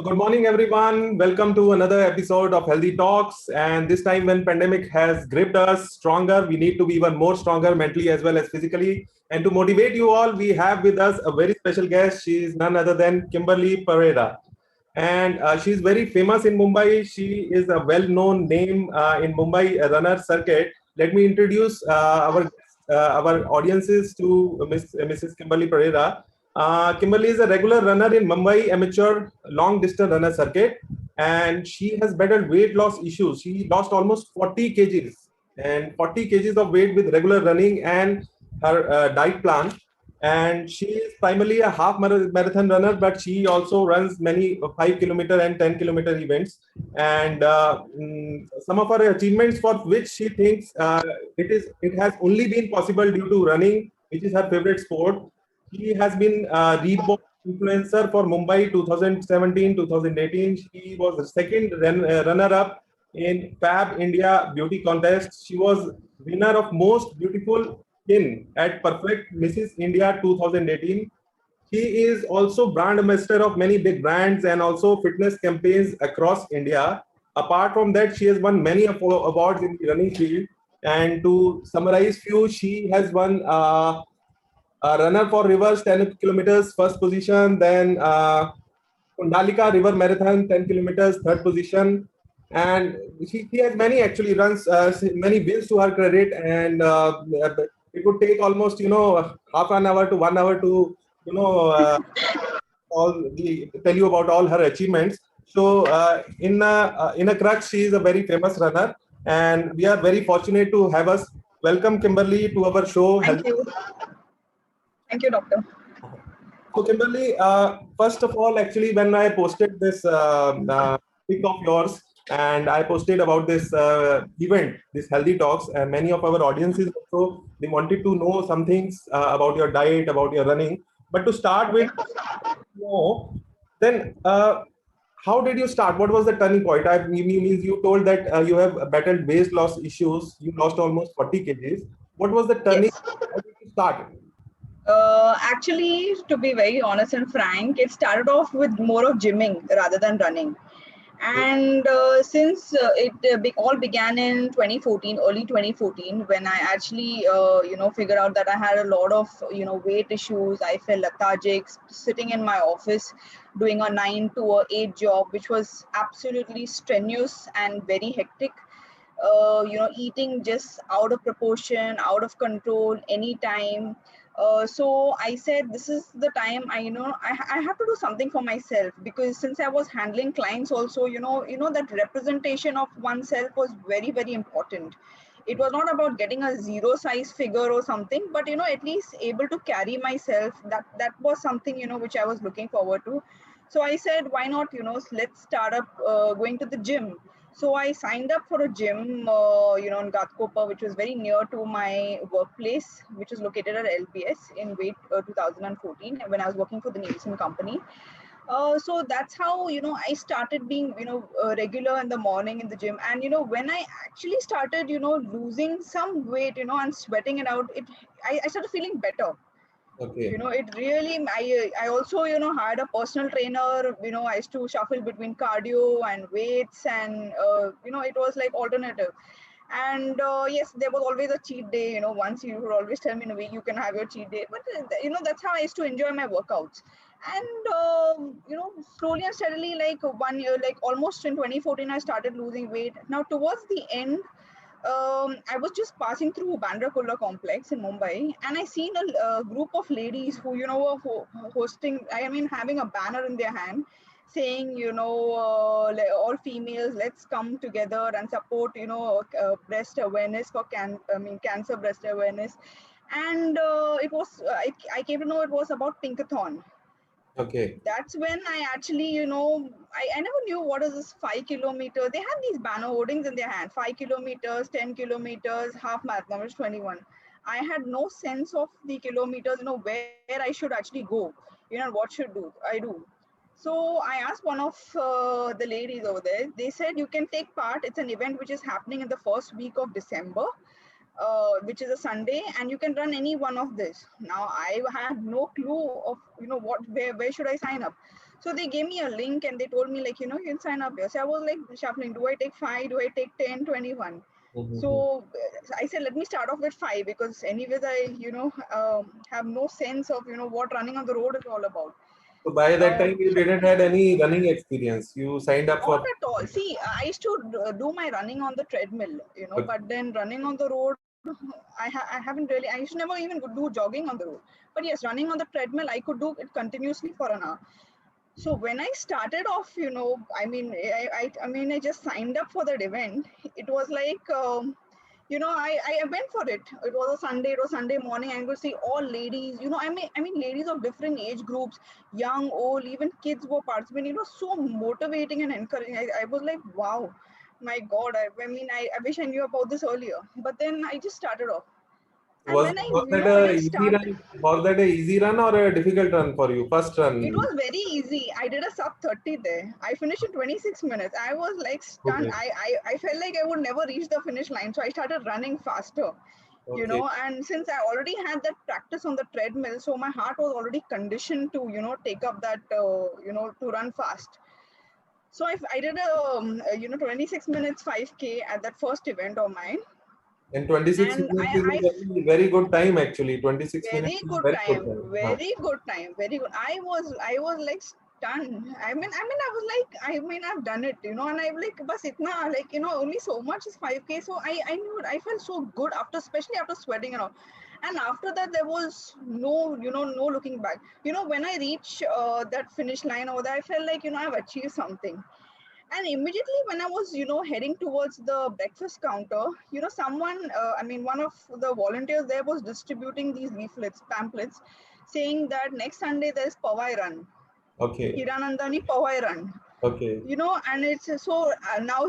Good morning, everyone. Welcome to another episode of Healthy Talks. And this time, when pandemic has gripped us stronger, we need to be even more stronger mentally as well as physically. And to motivate you all, we have with us a very special guest. She is none other than Kimberly Pereira, and she's very famous in Mumbai. She is a well-known name in Mumbai runner circuit. Let me introduce our audiences to Mrs. Kimberly Pereira. Kimberly is a regular runner in Mumbai amateur long distance runner circuit, and she has battled weight loss issues. She lost almost 40 kgs and 40 kgs of weight with regular running and her diet plan. And she is primarily a half marathon runner, but she also runs many 5 kilometer and 10 kilometer events. And some of her achievements for which she thinks it has only been possible due to running, which is her favorite sport. She has been Reebok influencer for Mumbai 2017 2018. She was the second runner up in Fab India Beauty Contest. She was winner of Most Beautiful Skin at Perfect Mrs. India 2018. She is also brand ambassador of many big brands and also fitness campaigns across India. Apart from that, she has won many awards in the running field. And to summarize few, she has won runner for rivers 10 kilometers first position, then Kundalika River Marathon 10 kilometers third position, and she has many actually runs many wins to her credit, and it would take almost half an hour to 1 hour to you know all the tell you about all her achievements. So in a crux, she is a very famous runner, and we are very fortunate to have us. Welcome, Kimberly, to our show. Thank you. Thank you, doctor. So, Kimberly, first of all, actually, when I posted this pic of yours and I posted about this event, this Healthy Talks, and many of our audiences also, they wanted to know some things about your diet, about your running. But to start with, then how did you start? What was the turning point? You told that you have battled weight loss issues. You lost almost 40 kgs. What was the turning? Yes. How did you start? Actually, to be very honest and frank, it started off with more of gymming rather than running. And since it all began in 2014, early 2014, when I actually, figured out that I had a lot of, weight issues. I felt lethargic, sitting in my office, doing a 9 to 8 job, which was absolutely strenuous and very hectic. Eating just out of proportion, out of control, anytime. So I said, this is the time I have to do something for myself, because since I was handling clients also, that representation of oneself was very, very important. It was not about getting a zero size figure or something, but at least able to carry myself. That was something which I was looking forward to. So I said, why not, let's start up going to the gym. So I signed up for a gym, in Ghatkopar, which was very near to my workplace, which is located at LBS in Wait 2014, when I was working for the Nielsen company. So that's how I started being regular in the morning in the gym. And when I actually started losing some weight and sweating it out, I started feeling better. Okay. It really, I also hired a personal trainer. I used to shuffle between cardio and weights, and it was like alternative. And yes, there was always a cheat day. Once you would always tell me in a week you can have your cheat day, but that's how I used to enjoy my workouts. And slowly and steadily, like 1 year, like almost in 2014, I started losing weight. Now towards the end, I was just passing through Bandra Kurla complex in Mumbai, and I seen a group of ladies who, were hosting, I mean, having a banner in their hand saying, all females, let's come together and support, breast awareness for cancer breast awareness. And it was, I came to know it was about Pinkathon. Okay. That's when I actually, I never knew what is this 5 kilometer. They had these banner holdings in their hand, 5 kilometers, 10 kilometers, half marathon, which is 21. I had no sense of the kilometers, where I should actually go, what should I do. So I asked one of the ladies over there. They said you can take part. It's an event which is happening in the first week of December, which is a Sunday, and you can run any one of this. Now I had no clue of what where should I sign up. So they gave me a link and they told me like, you can sign up here. So I was like shuffling, do I take 5? Do I take 10, 21? Mhm. So I said, let me start off with 5 because anyways I, have no sense of, what running on the road is all about. So by that time, you So didn't had any running experience. You signed up not for. at all. See, I used to do my running on the treadmill, Okay. but then running on the road, I haven't really, I used to never even do jogging on the road. But yes, running on the treadmill, I could do it continuously for an hour. So when I started off, I just signed up for that event. It was like, I went for it. It was a Sunday. It was Sunday morning. I could see all ladies. I mean, ladies of different age groups, young, old, even kids were participating. It was so motivating and encouraging. I was like, wow, my God. I wish I knew about this earlier. But then I just started off, and Was when I, was you that know, when a I easy started. run? Was that a easy run or a difficult run for you? First It run. was very easy. I did a sub 30 there. I finished in 26 minutes. I was like stunned. Okay. I felt like I would never reach the finish line. So I started running faster, Okay. and since I already had that practice on the treadmill, so my heart was already conditioned to, take up that, to run fast. So I did 26 minutes 5K at that first event of mine. And 26 And minutes is I a very, very good time actually. 26 minutes Very is good very good time, time. Huh. very good time, very good. I was like stunned. I was like, I've done it, and I'm like, bas itna, like, only so much is 5K. So I knew it. I felt so good after, especially after sweating and all. And after that, there was no looking back. When I reached that finish line over there, I felt like, I've achieved something. And immediately when I was, heading towards the breakfast counter, someone, one of the volunteers there was distributing these leaflets, pamphlets, saying that next Sunday there's Pawai Run, Okay. Hiranandani Pawai Run. Okay. And it's so now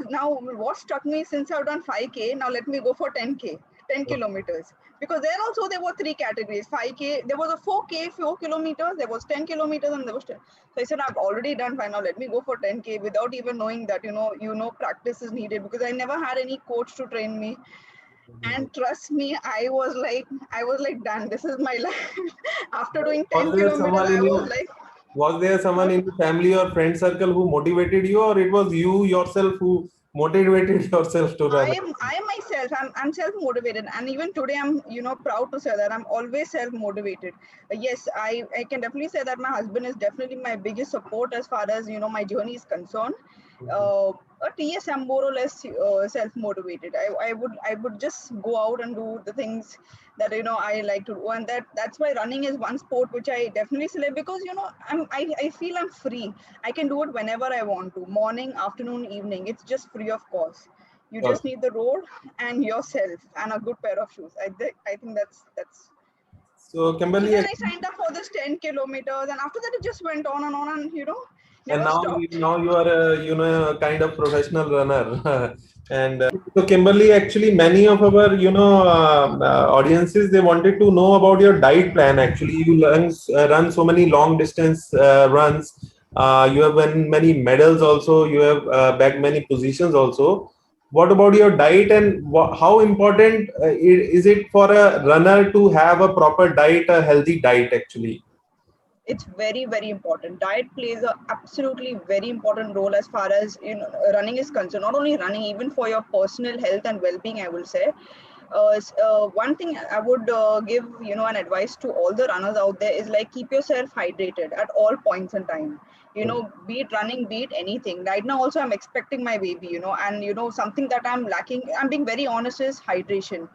what struck me, since I've done 5K, now let me go for 10K, 10 kilometers. Because there also there were three categories: 5K, there was a 4K, 4 kilometers, there was 10 kilometers, and there was 10. So I said, I've already done 5, now let me go for 10K, without even knowing that, practice is needed, because I never had any coach to train me. Mhm. And trust me, I was like, done, this is my life. After doing Was 10 there kilometers, someone I in was your like, Was there someone huh? in your family or friend circle who motivated you, or it was you yourself who motivated yourself to run? I myself, I'm self motivated, and even today I'm, proud to say that I'm always self motivated. Yes, I can definitely say that my husband is definitely my biggest support as far as, my journey is concerned. Mhm. uh, but yes, I'm more or less self motivated. I would just go out and do the things that, I like to do, and that's why running is one sport which I definitely select, because, I feel I'm free. I can do it whenever I want to, morning, afternoon, evening. It's just free of cost. You just Okay. need the road and yourself and a good pair of shoes. I think that's. So So Kimberly, then I signed up for this 10 kilometers, and after that it just went on and, and never stopped. now you are a, a kind of professional runner. And so Kimberly, actually, many of our audiences, they wanted to know about your diet plan. Actually, you run so many long distance runs. You have won many medals also. You have bagged many positions also. What about your diet, and how important is it for a runner to have a proper diet, a healthy diet actually? It's very, very important. Diet plays a absolutely very important role as far as, running is concerned. Not only running, even for your personal health and well-being, I will say. One thing I would give, an advice to all the runners out there is like, keep yourself hydrated at all points in time. Be it running, be it anything. Right now also I'm expecting my baby, and, something that I'm lacking, I'm being very honest, is hydration.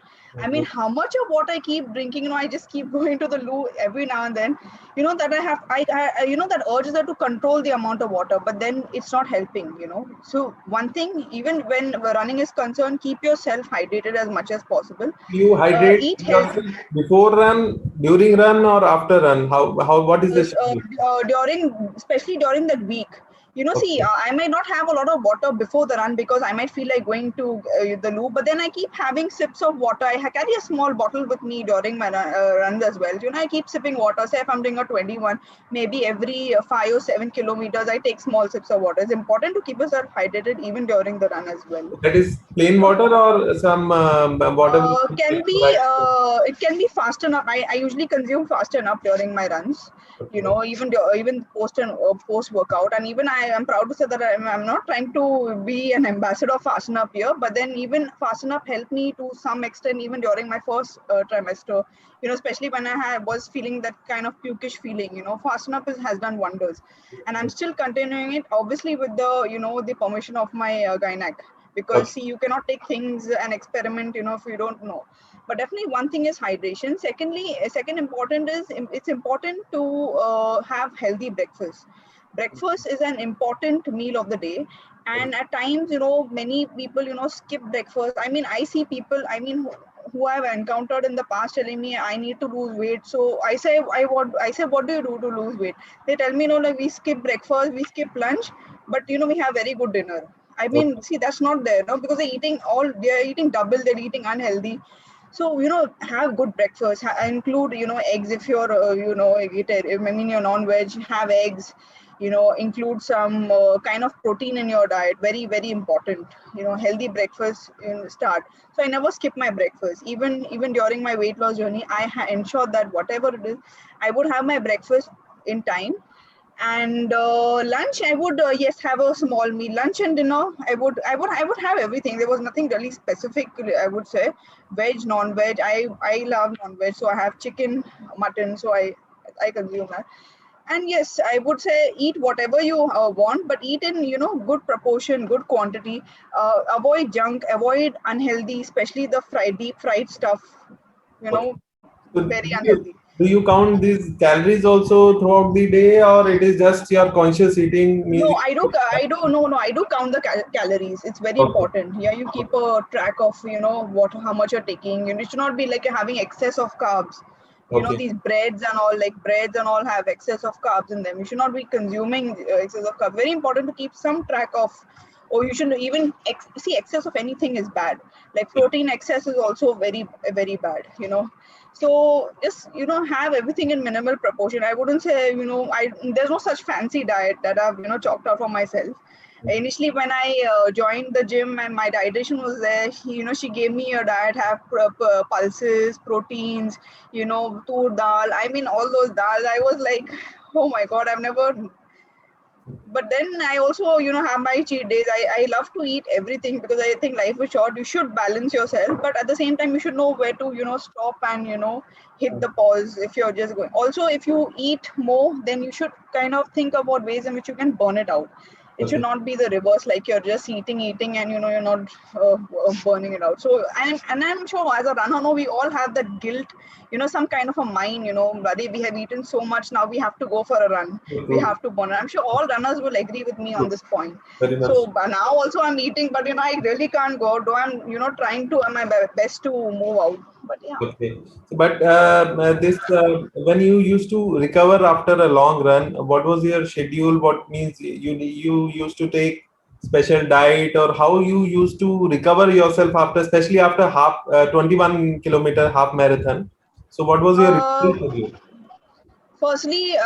I mean, Mhm. how much of what I keep drinking, I just keep going to the loo every now and then. That that urge there to control the amount of water, but then it's not helping. So one thing, even when running is concerned, keep yourself hydrated as much as possible. You hydrate Eat health. yourself before run, during run, or after run? How what is the schedule? During, especially during that week, See, Okay. I might not have a lot of water before the run because I might feel like going to the loo, but then I keep having sips of water. Carry a small bottle with me during my runs as well. I keep sipping water. Say if I'm doing a 21, maybe every 5 or 7 kilometers, I take small sips of water. It's important to keep yourself hydrated even during the run as well. That is plain water or some water with Can be electrolytes? it can be fast enough. I usually consume fast enough during my runs. Okay. Even post workout, and even I am proud to say that I'm not trying to be an ambassador of Fasten Up here, but then even Fasten Up helped me to some extent even during my first trimester. Especially when was feeling that kind of pukish feeling. Fasten Up has done wonders, and I'm still continuing it. Obviously with the the permission of my gynac, because Okay. see, you cannot take things and experiment if you don't know. But definitely one thing is hydration. Second important is it's important to have healthy breakfast. Breakfast is an important meal of the day, and at times many people skip breakfast. I mean, I see people, who I've encountered in the past telling me I need to lose weight. So I say, what do you do to lose weight? They tell me, no, like we skip breakfast, we skip lunch, but we have very good dinner. I mean, Okay. see, that's not there, no, because they're eating double, they're eating unhealthy. So, have good breakfast, include, eggs if you're, I mean, you're non-veg, have eggs, include some kind of protein in your diet. Very, very important, healthy breakfast start. So I never skip my breakfast. Even during my weight loss journey, I ensured that whatever it is, I would have my breakfast in time. And lunch, I would yes, have a small meal. Lunch and dinner, I would have everything. There was nothing really specific, I would say. Veg, non-veg, I love non-veg, so I have chicken, mutton, so I consume that. And yes, I would say eat whatever you want, but eat in good proportion, good quantity. Avoid junk, avoid unhealthy, especially the deep fried stuff, you Okay. know So very unhealthy. do you count these calories also throughout the day, or it is just your conscious eating No, means? no, I do count the calories. It's very Okay. important. Yeah, you keep a track of, how much you're taking. It should not be like you're having excess of carbs. Okay. These breads and all have excess of carbs in them. You should not be consuming excess of carbs. Very important to keep some track of, or you should even see, excess of anything is bad. Like protein excess is also very, very bad. So just have everything in minimal proportion. I wouldn't say I there's no such fancy diet that I've chalked out for myself. Initially when I joined the gym and my dietitian was there, she gave me a diet, have pulses, proteins, tur dal, I mean all those dals. I was like, oh my god, I've never. But then I also have my cheat days. I love to eat everything because I think life is short. You should balance yourself, but at the same time you should know where to stop and hit the pause if you're just going. Also, if you eat more, then you should kind of think about ways in which you can burn it out. It should Okay. not be the reverse, like you're just eating and you're not burning it out. So I'm sure as a runner, no, we all have that guilt, some kind of a mind, buddy, we have eaten so much, now we have to go for a run, True, we true. have to burn it. I'm sure all runners will agree with me on True. this point. Very much. So now also I'm eating, but I really can't go out, though I'm trying to my best to move out. But yeah. Okay. But this when you used to recover after a long run, what was your schedule? What means you used to take special diet, or how you used to recover yourself after, especially after 21 kilometer half marathon? So what was your uh, recovery schedule? Firstly,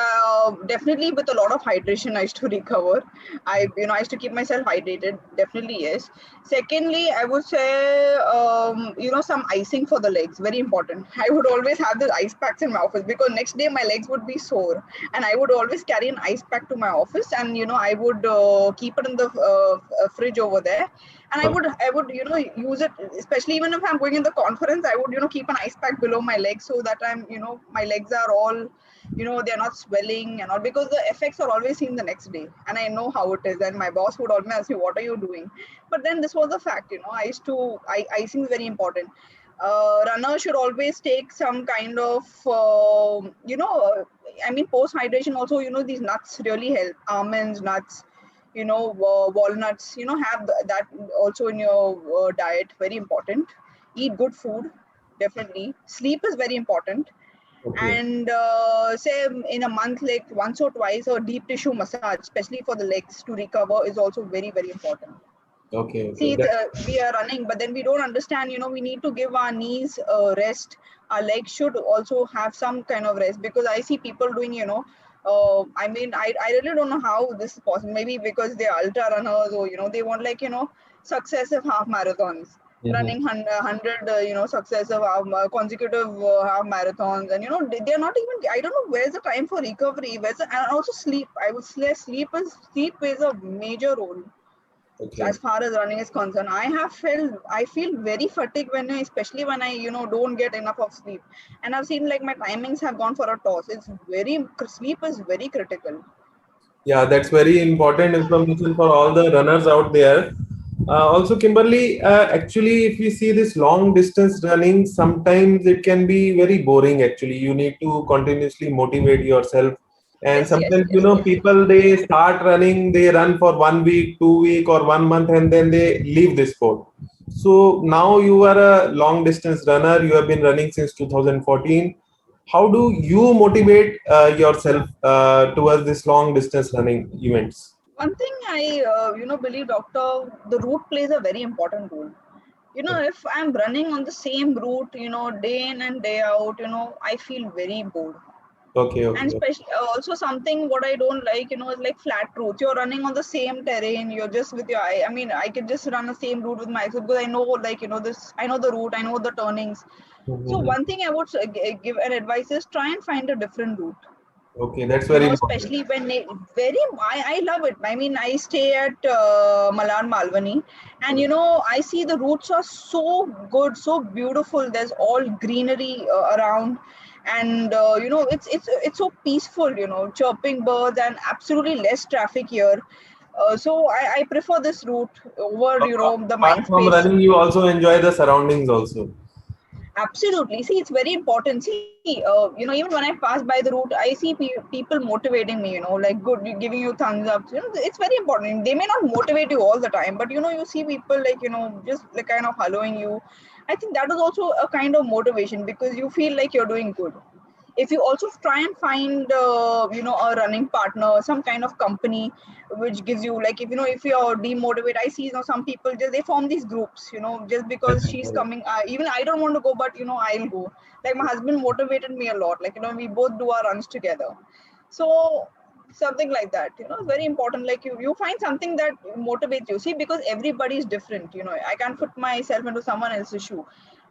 definitely with a lot of hydration, I used to recover. I used to keep myself hydrated. Definitely, yes. Secondly, I would say, some icing for the legs. Very important. I would always have the ice packs in my office because next day my legs would be sore, and I would always carry an ice pack to my office, and I would keep it in the fridge over there, and Okay. I would use it, especially even if I'm going in the conference. I would keep an ice pack below my legs so that my legs are all they're not swelling and all, because the effects are always seen the next day, and I know how it is, and my boss would always ask me, what are you doing? But then this was a fact. Icing is very important. Runners should always take some kind of I mean, post hydration also, these nuts really help. Almonds, nuts, walnuts, have that also in your diet. Very important. Eat good food. Definitely sleep is very important. Okay. And say in a month, like once or twice, a deep tissue massage, especially for the legs to recover, is also very, very important. Okay. Okay. See, we are running, but then we don't understand, we need to give our knees rest. Our legs should also have some kind of rest, because I see people doing, I really don't know how this is possible. Maybe because they're ultra runners, or, they want, like, successive half marathons, Mhm. running 100, successive consecutive half marathons. And, they're not even, I don't know, where's the time for recovery? And also sleep. I would say sleep plays a major role Okay. as far as running is concerned. I feel very fatigued especially when I don't get enough of sleep. And I've seen, like, my timings have gone for a toss. Sleep is very critical. Yeah, that's very important information for all the runners out there. Also, Kimberly, actually, if you see this long distance running, sometimes it can be very boring. Actually, you need to continuously motivate yourself. And Yes, yes, sometimes, yes, yes. people, they start running, they run for 1 week, 2 week, or 1 month, and then they leave the sport. So now you are a long distance runner. You have been running since 2014. How do you motivate yourself towards this long distance running events? One thing I believe, doctor, the route plays a very important role. If I'm running on the same route, day in and day out, I feel very bored. Okay, And okay. especially also, something what I don't like, is like flat routes. You're running on the same terrain, you're just with your eye. I mean, I could just run the same route with myself, because I know, like, this, I know the route, I know the turnings. So Mhm. one thing I would give an advice is, try and find a different route. Okay, that's very important. Especially when I love it. I mean, I stay at Malar Malvani, and I see the routes are so good, so beautiful. There's all greenery around, and it's so peaceful. Chirping birds, and absolutely less traffic here. So I prefer this route over the Apart mind from space. running, you also enjoy the surroundings also. Absolutely. See, it's very important. See, even when I pass by the route, I see people motivating me, like good, giving you thumbs up. It's very important. They may not motivate you all the time, but, you see people, like, just like kind of following you. I think that is also a kind of motivation, because you feel like you're doing good. If you also try and find a running partner, some kind of company which gives you, like, if you're demotivated. I see, some people just, they form these groups, just because she's coming. Even I don't want to go, but I'll go. Like, my husband motivated me a lot, like, we both do our runs together. So something like that, is very important. Like, you find something that motivates you. See, because everybody is different. I can't put myself into someone else's shoe,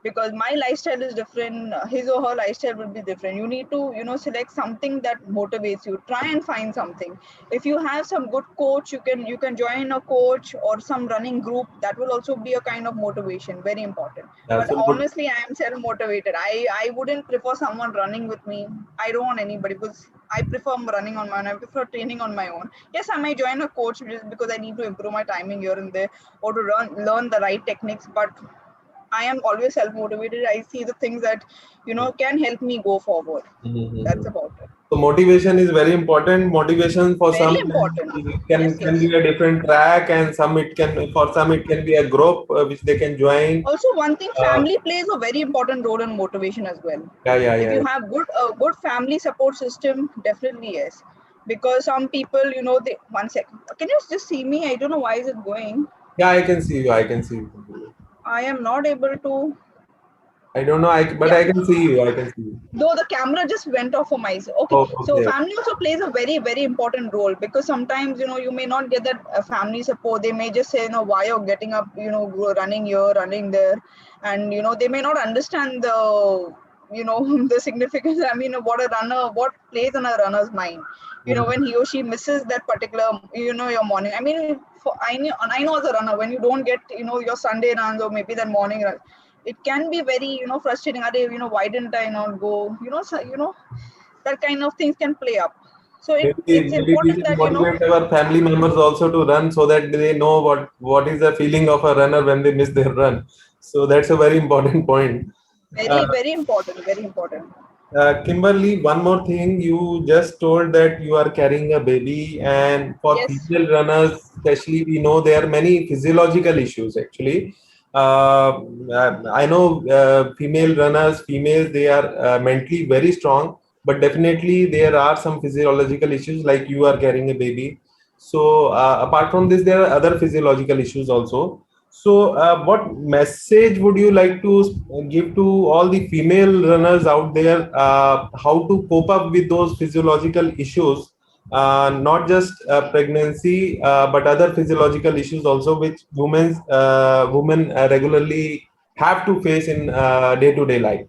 because my lifestyle is different. His or her lifestyle will be different. You need to select something that motivates you. Try and find something. If you have some good coach, you can join a coach or some running group. That will also be a kind of motivation, very important. But Absolutely. honestly, I am self motivated. I wouldn't prefer someone running with me. I don't want anybody, because I prefer running on my own. I prefer training on my own. Yes, I might join a coach just because I need to improve my timing here and there, or to learn the right techniques. But I am always self motivated. I see the things that can help me go forward. That's Mhm. about it. So motivation is very important. Motivation for Very some important. can Yes, can yes. be a different track, and some it can for some it can be a group which they can join. Also, one thing, Uh, family plays a very important role in motivation as well. yeah, yeah, If yeah, you have good family support system, definitely yes. Because some people, they 1 second. Can you just see me? I don't know why is it going. yeah. I can see you. I can see you. I am not able to. I don't know. But Yeah. I can see you. I can see you. Though the camera just went off for my. Okay, Oh, so okay. family also plays a very, very important role, because sometimes you may not get that family support. They may just say, why you're getting up, running here, running there. And they may not understand the the significance. I mean, what plays in a runner's mind, when he or she misses that particular your morning. I mean, I know as a runner, when you don't get your Sunday runs, or maybe that morning run, it can be very frustrating. Why didn't I not go? That kind of things can play up. So it's Maybe we important should that motivate our family members also to run so that they know what is the feeling of a runner when they miss their run. So that's a very important point. very, Uh, very important, very important. Kimberly, one more thing. You just told that you are carrying a baby, and for Yes. female runners, especially, we know there are many physiological issues actually. uh, I know female runners, females, they are mentally very strong, but definitely there are some physiological issues like you are carrying a baby. So apart from this, there are other physiological issues also. So what message would you like to give to all the female runners out there, how to cope up with those physiological issues, not just pregnancy, but other physiological issues also, which women regularly have to face in day-to-day life?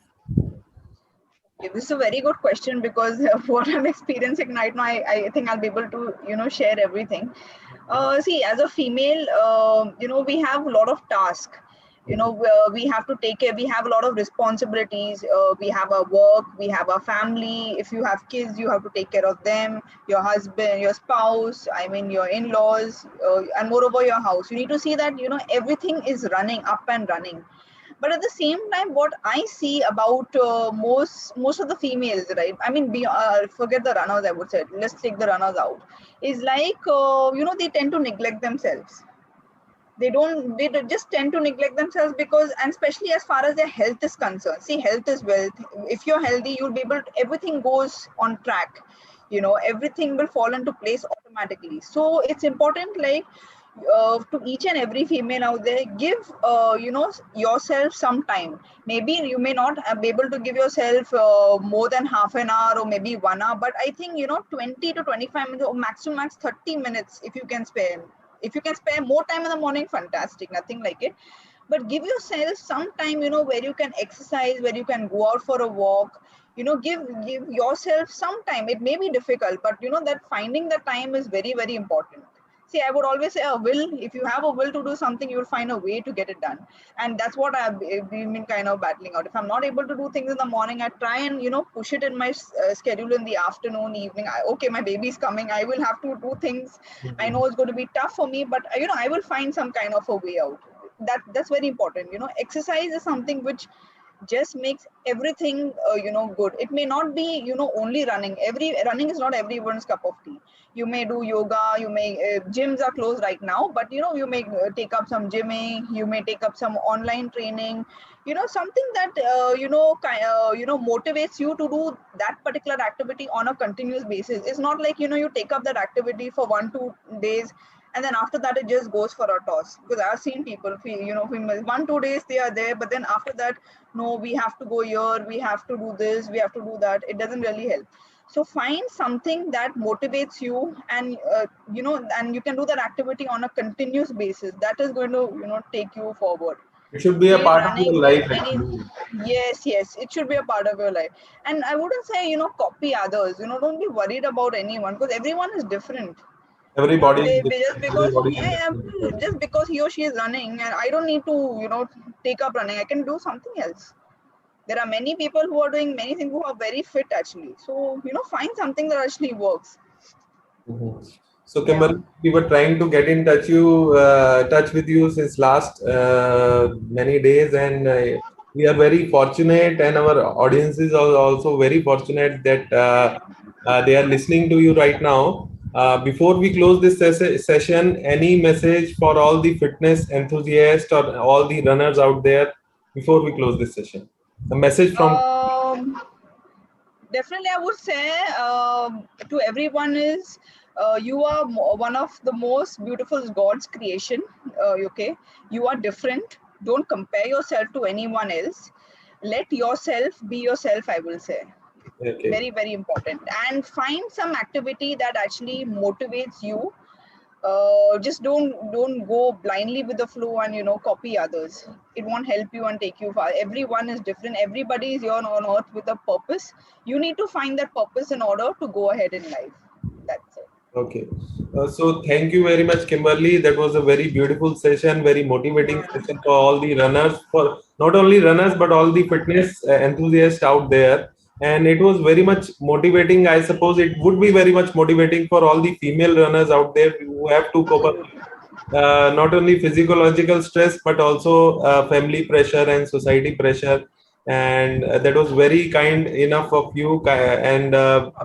This is a very good question because what I'm experiencing right now, I think I'll be able to, share everything. See, as a female, we have a lot of tasks. We have to take care. We have a lot of responsibilities. We have our work. We have our family. If you have kids, you have to take care of them. Your husband, your spouse. I mean, your in-laws, and moreover, your house. You need to see that everything is running up and running. But at the same time, what I see about most of the females, right? I mean, forget the runners. I would say, let's take the runners out. Is like they tend to neglect themselves. They just tend to neglect themselves because, and especially as far as their health is concerned. See, health is wealth. If you're healthy, you'll be able to, everything goes on track. Everything will fall into place automatically. So it's important, like, to each and every female out there, give yourself some time. Maybe you may not be able to give yourself more than half an hour or maybe 1 hour, but I think 20 to 25 minutes or maximum max 30 minutes, if you can spare. If you can spare more time in the morning, fantastic, nothing like it. But give yourself some time, where you can exercise, where you can go out for a walk. Give yourself some time. It may be difficult, but that finding the time is very, very important. See, I would always say a will. If you have a will to do something, you'll find a way to get it done. And that's what I've been kind of battling out. If I'm not able to do things in the morning, I try and push it in my schedule in the afternoon, evening. Okay, my baby's coming, I will have to do things. I know it's going to be tough for me, but I will find some kind of a way out. That's very important. Exercise is something which just makes everything good. It may not be only running. Every running is not everyone's cup of tea. You may do yoga, you may gyms are closed right now, but you may take up some gymming, you may take up some online training, something that motivates you to do that particular activity on a continuous basis. It's not like you take up that activity for 1-2 days, and then after that it just goes for a toss. Because I've seen people, 1-2 days they are there, but then after that, no, we have to go here, we have to do this, we have to do that. It doesn't really help. So find something that motivates you, and and you can do that activity on a continuous basis. That is going to take you forward. It should be a Be it part of running, your be life, it any. actually. Yes, it should be a part of your life. And I wouldn't say copy others. Don't be worried about anyone, because everyone is different. Everybody is They just different. because, Everybody is yeah, different. just because he or she is running, and I don't need to take up running. I can do something else. There are many people who are doing many things, who are very fit actually. So find something that actually works. Mhm. So, Yeah. Kimberly, we were trying to get in touch with you since last many days, and we are very fortunate, and our audiences are also very fortunate that they are listening to you right now. Before we close this session, any message for all the fitness enthusiasts or all the runners out there before we close this session? A message from. um Definitely, I would say to everyone is, you are one of the most beautiful God's creation. Okay, you are different. Don't compare yourself to anyone else. Let yourself be yourself, I will say. Okay. Very, very important. And find some activity that actually motivates you. Just don't go blindly with the flow and copy others. It won't help you and take you far. Everyone is different. Everybody is here on earth with a purpose. You need to find that purpose in order to go ahead in life. That's it. Okay. So thank you very much, Kimberly. That was a very beautiful session, very motivating session for all the runners, for not only runners, but all the fitness enthusiasts out there. And it was very much motivating. I suppose it would be very much motivating for all the female runners out there who have to cope up not only physiological stress, but also family pressure and society pressure. And that was very kind enough of you. And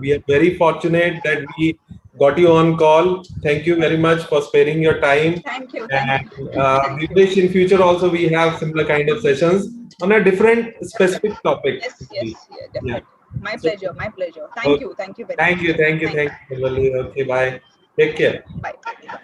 we are very fortunate that we got you on call. Thank you very much for sparing your time. Thank you. And Thank we you. wish in future also we have similar kind of sessions on a different specific topic. Yes, yes, yeah, Yeah. definitely. My So, pleasure. My pleasure. okay. Thank you. Thank you very Thank much. you. Thank you. Thank Thank you, Kimberly. Okay, bye. Take care. you. Bye.